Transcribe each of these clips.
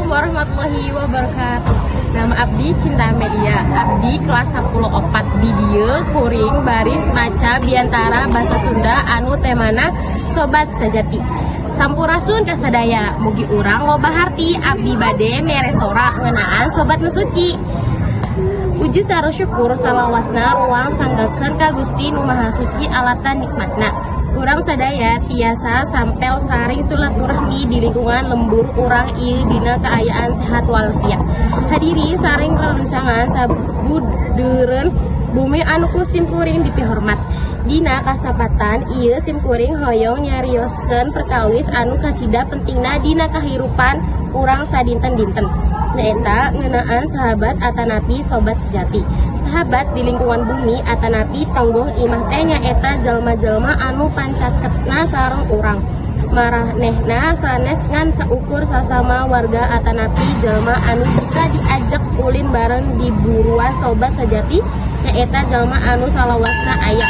warahmatullahi wabarakatuh. Nama Abdi Cinta Media. Abdi kelas 14 di dieu kuring baris maca biantara bahasa Sunda anu temana sobat sejati. Sampurasun kasadaya mugi urang loba harti abdi bade mere sora ngeunaan sobat nu suci. Uji saro syukur salawasna ruang sanggakeun ka Gusti Nu Maha Suci alatan nikmatna. Urang sadaya tiasa sampel saring silaturahmi di lingkungan lembur urang ieu dina kaayaan sehat walafiat. Hadiri saring rerencangan sabudeureun bumi anu ku simkuring dipihormat. Dina kasapatan ieu simkuring hoyong nyarioskeun perkawis anu kacida pentingna dina kahirupan urang sadinten-dinten. Nyaeta ngeunaan sahabat atanapi sobat sejati. Sahabat di lingkungan bumi atanapi tanggung imah teh nyaeta jalma-jalma anu pancatkeutna sareng urang. Maranehna sanes ngan saukur sasama warga atanapi jalma anu bisa diajak ulin bareng di buruan sobat sejati nyaeta jalma anu salawasna aya.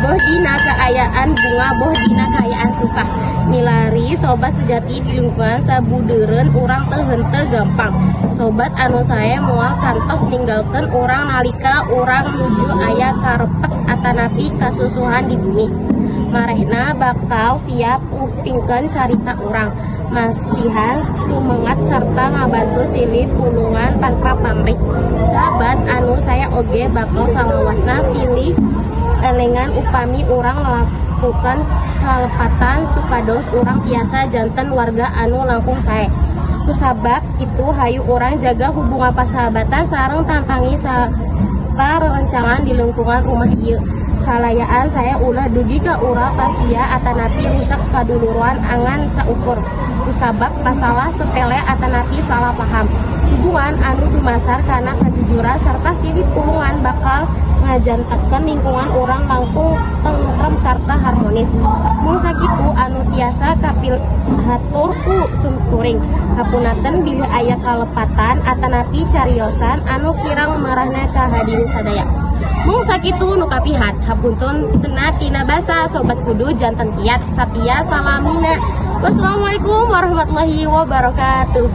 Boh dina kaayaan bunga, boh dina kaayaan susah. Milari sobat sejati di lingkungan sabudeureun urang teu henteu gampang. Sobat anu sae moal kantos ninggalkeun urang nalika urang nuju aya karepet atanapi kasusuhan di bumi. Marehna bakal siap ngupingkeun carita urang. Masihan sumengat sarta ngabantu silih pulungan tanpa pamrih. Sahabat anu saya oge bakal salawasna silih elengan upami urang melakukan kalepatan supados urang tiasa janten warga anu langkung sae. Kusabab itu hayu urang jaga hubungan pasahabatan sareng tangtangi sarta rerencangan di lingkungan rumah ieu. Kalayaan saya ulah dugi ka urang pasia atanapi rusak kaduluruan angan saukur. Kusabab masalah sepele atanapi salah paham. Hubungan anu dumasar kana kajujuran sarta silih pulungan bakal ngajantakeun lingkungan urang langkung tentrem sarta harmonis. Mun sakitu anu tiasa kapilhatur ku sumkuring. Hapunaten bilih aya kalepatan atanapi cariosan anu kirang marahna ka hadirin sadaya. Mung sakitu nu kapihat hapuntun tena tina basa sobat kudu janten kiat satia salamina. Wassalamualaikum warahmatullahi wabarakatuh.